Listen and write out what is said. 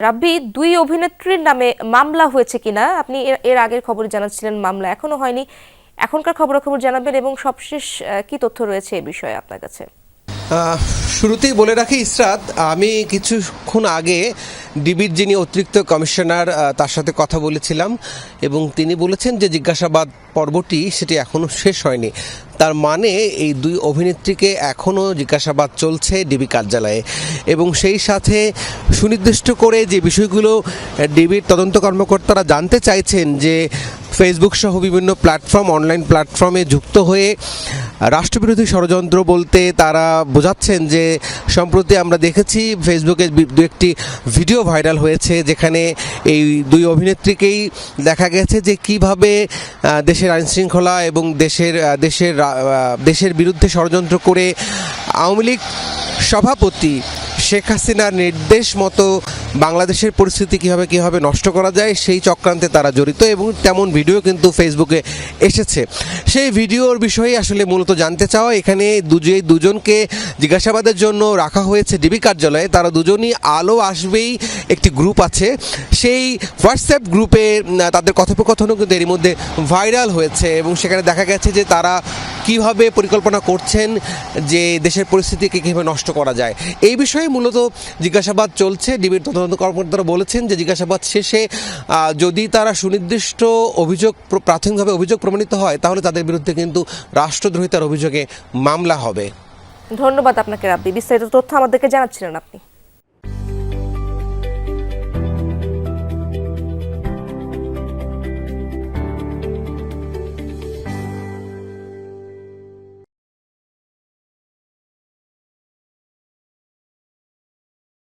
রাব্বি, দুই অভিনেত্রীর নামে মামলা হয়েছে কিনা আপনি এর আগের খবরে জানাচ্ছিলেন মামলা এখনো হয়নি, এখনকার খবরাখবর জানাবেন এবং সবশেষ কি তথ্য রয়েছে এই বিষয়ে আপনার কাছে? শুরুতেই বলে রাখি ইসরাত, আমি কিছুক্ষণ আগে ডিবির যিনি অতিরিক্ত কমিশনার তার সাথে কথা বলেছিলাম এবং তিনি বলেছেন যে জিজ্ঞাসাবাদ পর্বটি সেটি এখনও শেষ হয়নি। তার মানে এই দুই অভিনেত্রীকে এখনও জিজ্ঞাসাবাদ চলছে ডিবি কার্যালয়ে এবং সেই সাথে সুনির্দিষ্ট করে যে বিষয়গুলো ডিবির তদন্ত কর্মকর্তারা জানতে চাইছেন যে ফেসবুক সহ বিভিন্ন প্ল্যাটফর্ম, অনলাইন প্ল্যাটফর্মে যুক্ত হয়ে রাষ্ট্রবিরোধী ষড়যন্ত্র বলতে তারা বোঝাচ্ছেন যে সম্প্রতি আমরা দেখেছি ফেসবুকে দু একটি ভিডিও ভাইরাল হয়েছে যেখানে এই দুই অভিনেত্রীকেই দেখা গেছে যে কিভাবে দেশের আইনশৃঙ্খলা এবং দেশের বিরুদ্ধে ষড়যন্ত্র করে আওয়ামী লীগ সভাপতি শেখ হাসিনার নির্দেশ মতো বাংলাদেশের পরিস্থিতি কীভাবে নষ্ট করা যায় সেই চক্রান্তে তারা জড়িত এবং তেমন ভিডিও কিন্তু ফেসবুকে এসেছে। সেই ভিডিওর বিষয়ে আসলে মূলত জানতে চাওয়া, এখানে দুজনকে জিজ্ঞাসাবাদের জন্য রাখা হয়েছে ডিবি কার্যালয়ে। তারা দুজনই আলো আসবেই একটি গ্রুপ আছে, সেই হোয়াটসঅ্যাপ গ্রুপে তাদের কথোপকথনও কিন্তু এর মধ্যে ভাইরাল হয়েছে এবং সেখানে দেখা গেছে যে তারা কিভাবে পরিকল্পনা করছেন যে দেশের পরিস্থিতিকে কীভাবে নষ্ট করা যায় এই বিষয়ে মূলত জিজ্ঞাসাবাদ চলছে। ডিবির তদন্ত কর্মকর্তারা বলেছেন যে জিজ্ঞাসাবাদ শেষে যদি তারা সুনির্দিষ্ট প্রাথমিকভাবে অভিযোগ প্রমাণিত হয় তাহলে তাদের বিরুদ্ধে কিন্তু রাষ্ট্রদ্রোহিতার অভিযোগে মামলা হবে। ধন্যবাদ আপনাকে রাব্বি, বিস্তারিত তথ্য আমাদেরকে জানাচ্ছিলেন আপনি।